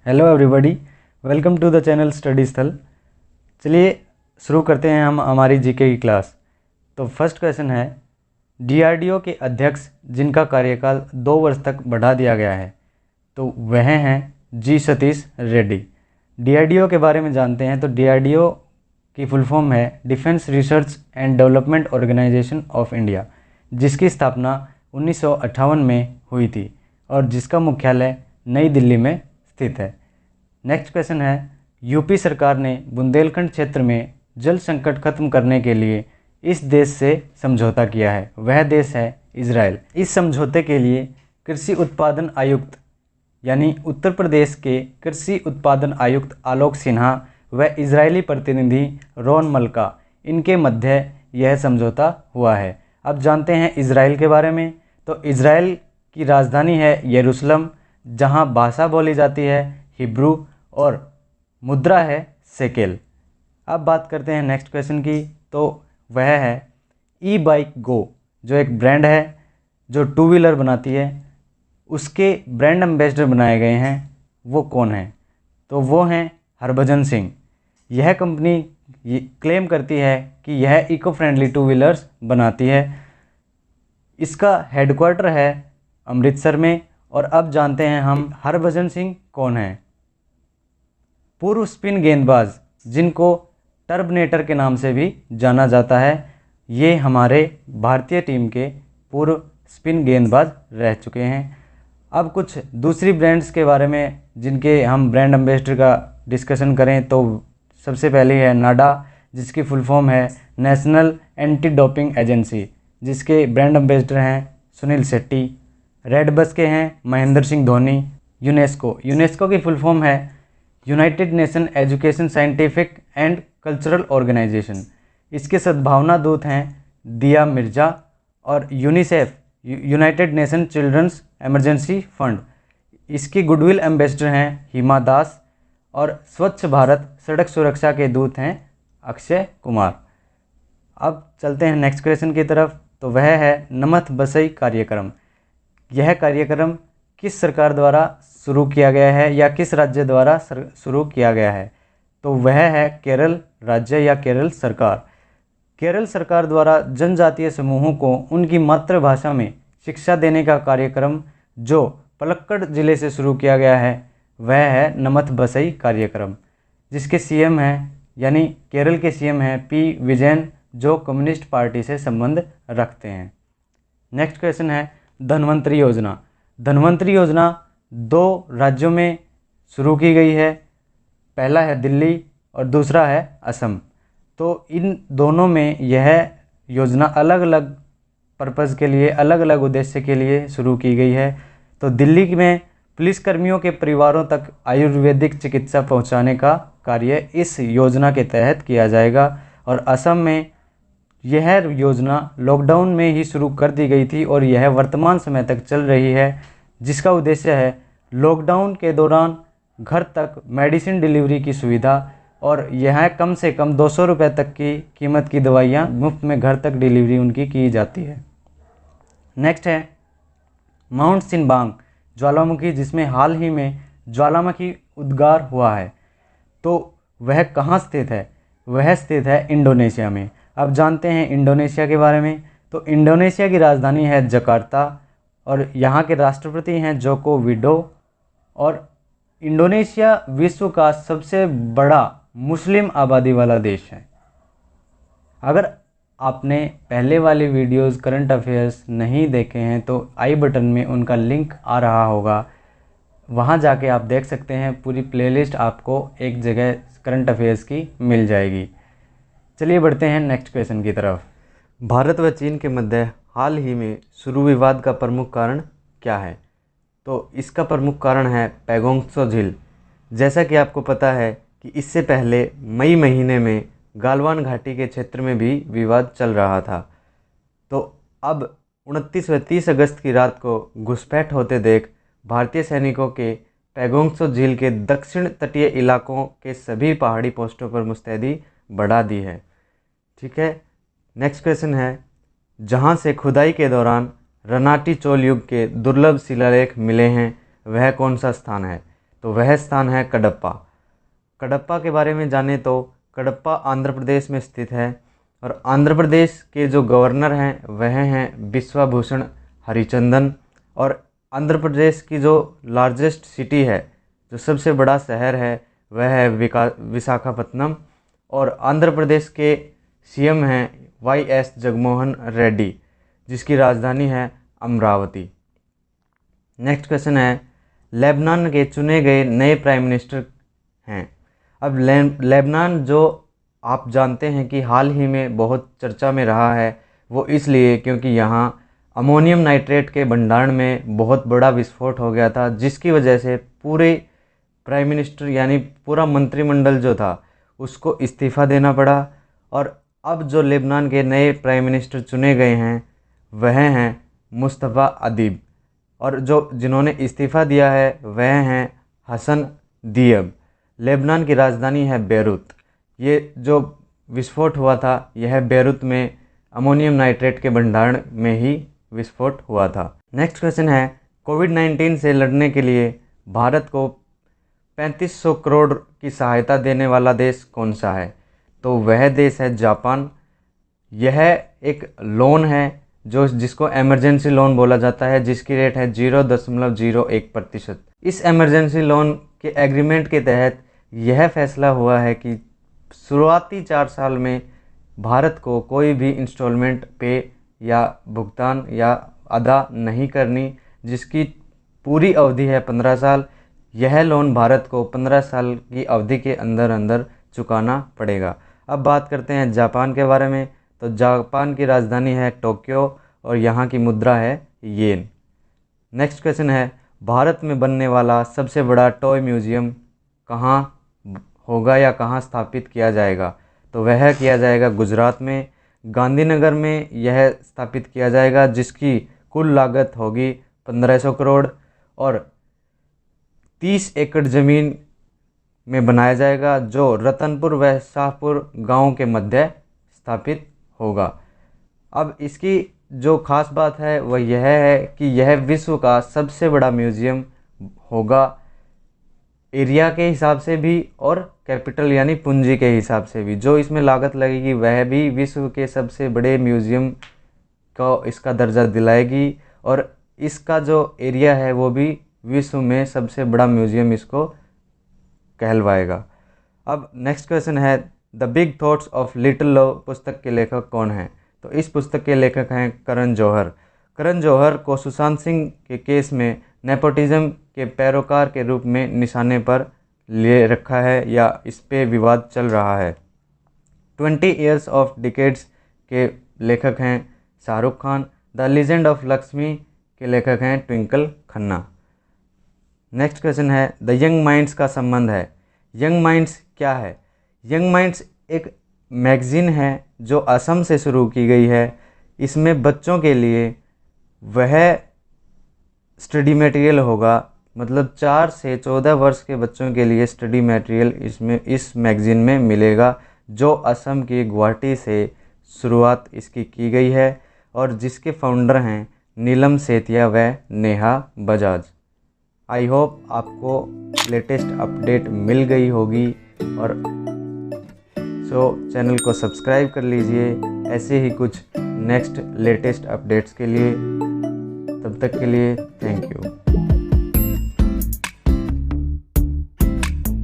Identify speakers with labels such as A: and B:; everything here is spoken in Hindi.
A: Hello everybody, welcome to the channel study स्थल। चलिए शुरू करते हैं हम हमारी जीके की क्लास। तो फर्स्ट क्वेश्चन है, डीआरडीओ के अध्यक्ष जिनका कार्यकाल 2 वर्ष तक बढ़ा दिया गया है, तो वह हैं जी सतीश रेड्डी। डीआरडीओ के बारे में जानते हैं। तो डीआरडीओ की फुल फॉर्म है defence research and development organisation of India, जिसकी स्थापना 1958 में हुई थी और जिसका मुख्यालय नई दिल्ली में स्थित है। नेक्स्ट क्वेश्चन है, यूपी सरकार ने बुंदेलखंड क्षेत्र में जल संकट खत्म करने के लिए इस देश से समझौता किया है। वह देश है इजराइल। इस समझौते के लिए कृषि उत्पादन आयुक्त यानी उत्तर प्रदेश के कृषि उत्पादन आयुक्त आलोक सिन्हा व इजरायली प्रतिनिधि रोन मल्का, इनके मध्य यह समझौता हुआ है। अब जानते हैं इजराइल के बारे में। तो इजराइल की राजधानी है यरूशलेम, जहां भाषा बोली जाती है हिब्रू और मुद्रा है शेकेल। अब बात करते हैं नेक्स्ट क्वेश्चन की। तो वह है ई बाइक गो, जो एक ब्रांड है जो 2 व्हीलर बनाती है, उसके ब्रांड एम्बेसडर बनाए गए हैं। वो कौन है? तो वो हैं हरभजन सिंह। यह कंपनी क्लेम करती है कि यह इको फ्रेंडली 2 व्हीलर्स बनाती है। इसका हेडक्वार्टर है अमृतसर में। और अब जानते हैं हम हरभजन सिंह कौन है। पूर्व स्पिन गेंदबाज जिनको टर्बनेटर के नाम से भी जाना जाता है, ये हमारे भारतीय टीम के पूर्व स्पिन गेंदबाज रह चुके हैं। अब कुछ दूसरी ब्रांड्स के बारे में जिनके हम ब्रांड एम्बेसडर का डिस्कशन करें, तो सबसे पहले है नाडा, जिसकी फुल फॉर्म है नेशनल एंटी डोपिंग एजेंसी, जिसके ब्रांड एम्बेसडर हैं सुनील शेट्टी। रेड बस के हैं महेंद्र सिंह धोनी। यूनेस्को की फुल फॉर्म है united nation education scientific and cultural organisation. इसके सद्भावना दूत हैं दिया मिर्जा। और UNICEF united nation children's emergency fund, इसकी गुडविल एम्बेसडर हैं हिमा दास। और स्वच्छ भारत सड़क सुरक्षा के दूत हैं अक्षय कुमार। अब चलते हैं नेक्स्ट क्वेश्चन की तरफ। तो वह है नमथ बसई कार्यक्रम। यह कार्यक्रम किस सरकार द्वारा शुरू किया गया है या किस राज्य द्वारा शुरू किया गया है? तो वह है केरल राज्य या केरल सरकार। केरल सरकार द्वारा जनजातीय समूहों को उनकी मातृभाषा में शिक्षा देने का कार्यक्रम जो पलक्कड़ जिले से शुरू किया गया है, वह है नमथ बसई कार्यक्रम, जिसके सीएम हैं यानी केरल के सीएम हैं पी विजयन, जो कम्युनिस्ट पार्टी से संबंध रखते हैं। नेक्स्ट क्वेश्चन है धनवंतरी योजना। धनवंतरी योजना 2 राज्यों में शुरू की गई है। पहला है दिल्ली और दूसरा है असम। तो इन दोनों में यह योजना अलग अलग पर्पज़ के लिए, अलग अलग उद्देश्य के लिए शुरू की गई है। तो दिल्ली में पुलिसकर्मियों के परिवारों तक आयुर्वेदिक चिकित्सा पहुंचाने का कार्य इस योजना के तहत किया जाएगा। और असम में यह योजना लॉकडाउन में ही शुरू कर दी गई थी और यह वर्तमान समय तक चल रही है, जिसका उद्देश्य है लॉकडाउन के दौरान घर तक मेडिसिन डिलीवरी की सुविधा। और यह कम से कम 200 रुपये तक की कीमत की दवाइयाँ मुफ्त में घर तक डिलीवरी उनकी की जाती है। नेक्स्ट है माउंट सिनबांग ज्वालामुखी, जिसमें हाल ही में ज्वालामुखी उद्गार हुआ है। तो वह कहाँ स्थित है? वह स्थित है इंडोनेशिया में। अब जानते हैं इंडोनेशिया के बारे में। तो इंडोनेशिया की राजधानी है जकार्ता और यहाँ के राष्ट्रपति हैं जोको विडो। और इंडोनेशिया विश्व का सबसे बड़ा मुस्लिम आबादी वाला देश है। अगर आपने पहले वाली वीडियोस करंट अफेयर्स नहीं देखे हैं तो आई बटन में उनका लिंक आ रहा होगा, वहाँ जाके आप देख सकते हैं। पूरी प्लेलिस्ट आपको एक जगह करंट अफेयर्स की मिल जाएगी। चलिए बढ़ते हैं नेक्स्ट क्वेश्चन की तरफ। भारत व चीन के मध्य हाल ही में शुरू विवाद का प्रमुख कारण क्या है? तो इसका प्रमुख कारण है पैगोंग त्सो झील। जैसा कि आपको पता है कि इससे पहले मई महीने में गालवान घाटी के क्षेत्र में भी विवाद चल रहा था। तो अब 29 व 30 अगस्त की रात को घुसपैठ होते देख भारतीय सैनिकों के पैगोंग त्सो झील के दक्षिण तटीय इलाकों के सभी पहाड़ी पोस्टों पर मुस्तैदी बढ़ा दी है। ठीक है। नेक्स्ट क्वेश्चन है, जहां से खुदाई के दौरान रनाटी चोल युग के दुर्लभ शिलालेख मिले हैं, वह कौन सा स्थान है? तो वह स्थान है कडप्पा। कडप्पा के बारे में जाने तो कडप्पा आंध्र प्रदेश में स्थित है और आंध्र प्रदेश के जो गवर्नर हैं वह हैं बिश्वभूषण हरिचंदन। और आंध्र प्रदेश की जो लार्जेस्ट सिटी है, जो सबसे बड़ा शहर है, वह है विशाखापत्तनम। और आंध्र प्रदेश के सीएम हैं वाई.एस. जगनमोहन रेड्डी, जिसकी राजधानी है अमरावती। नेक्स्ट क्वेश्चन है, लेबनान के चुने गए नए प्राइम मिनिस्टर हैं। अब लेबनान जो आप जानते हैं कि हाल ही में बहुत चर्चा में रहा है, वो इसलिए क्योंकि यहाँ अमोनियम नाइट्रेट के भंडारण में बहुत बड़ा विस्फोट हो गया था, जिसकी वजह से पूरे प्राइम मिनिस्टर यानी पूरा मंत्रिमंडल जो था उसको इस्तीफ़ा देना पड़ा। और अब जो लेबनान के नए प्राइम मिनिस्टर चुने गए हैं वह हैं मुस्तफ़ा अदीब, और जो जिन्होंने इस्तीफ़ा दिया है वह हैं हसन दियब। लेबनान की राजधानी है बेरूत। ये जो विस्फोट हुआ था यह बेरूत में अमोनियम नाइट्रेट के भंडारण में ही विस्फोट हुआ था। नेक्स्ट क्वेश्चन है, कोविड-19 से लड़ने के लिए भारत को 3500 करोड़ की सहायता देने वाला देश कौन सा है? तो वह देश है जापान। यह एक लोन है जिसको इमरजेंसी लोन बोला जाता है, जिसकी रेट है 0.01%। इस इमरजेंसी लोन के एग्रीमेंट के तहत यह फैसला हुआ है कि शुरुआती 4 साल में भारत को कोई भी इंस्टॉलमेंट पे या भुगतान या अदा नहीं करनी, जिसकी पूरी अवधि है 15 साल। यह लोन भारत को 15 साल की अवधि के अंदर अंदर चुकाना पड़ेगा। अब बात करते हैं जापान के बारे में। तो जापान की राजधानी है टोक्यो और यहाँ की मुद्रा है येन। नेक्स्ट क्वेश्चन है, भारत में बनने वाला सबसे बड़ा टॉय म्यूजियम कहाँ होगा या कहाँ स्थापित किया जाएगा? तो वह किया जाएगा गुजरात में, गांधीनगर में यह स्थापित किया जाएगा, जिसकी कुल लागत होगी 1500 करोड़ और 30 एकड़ ज़मीन में बनाया जाएगा, जो रतनपुर व शाहपुर गाँव के मध्य स्थापित होगा। अब इसकी जो खास बात है वह यह है कि यह विश्व का सबसे बड़ा म्यूज़ियम होगा, एरिया के हिसाब से भी और कैपिटल यानी पूंजी के हिसाब से भी। जो इसमें लागत लगेगी वह भी विश्व के सबसे बड़े म्यूज़ियम को इसका दर्जा दिलाएगी, और इसका जो एरिया है वो भी विश्व में सबसे बड़ा म्यूज़ियम इसको कहलवाएगा। अब नेक्स्ट क्वेश्चन है, the big thoughts of little love पुस्तक के लेखक कौन हैं? तो इस पुस्तक के लेखक हैं करण जौहर। करण जौहर को सुशांत सिंह के केस में नेपोटिज्म के पैरोकार के रूप में निशाने पर ले रखा है या इस पे विवाद चल रहा है। 20 Years of Decades के लेखक हैं Shahrukh Khan. The legend of Lakshmi के लेखक हैं ट्विंकल खन्ना। नेक्स्ट क्वेश्चन है, द यंग माइंड्स का संबंध है। यंग माइंड्स क्या है? यंग माइंड्स एक मैगज़ीन है जो असम से शुरू की गई है। इसमें बच्चों के लिए वह स्टडी मटेरियल होगा, मतलब 4 से 14 वर्ष के बच्चों के लिए स्टडी मटेरियल इसमें इस मैगज़ीन में मिलेगा, जो असम के गुवाहाटी से शुरुआत इसकी की गई है और जिसके फाउंडर हैं नीलम सेतिया व नेहा बजाज। आई होप आपको लेटेस्ट अपडेट मिल गई होगी, और चैनल को सब्सक्राइब कर लीजिए ऐसे ही कुछ नेक्स्ट लेटेस्ट अपडेट्स के लिए। तब तक के लिए थैंक यू।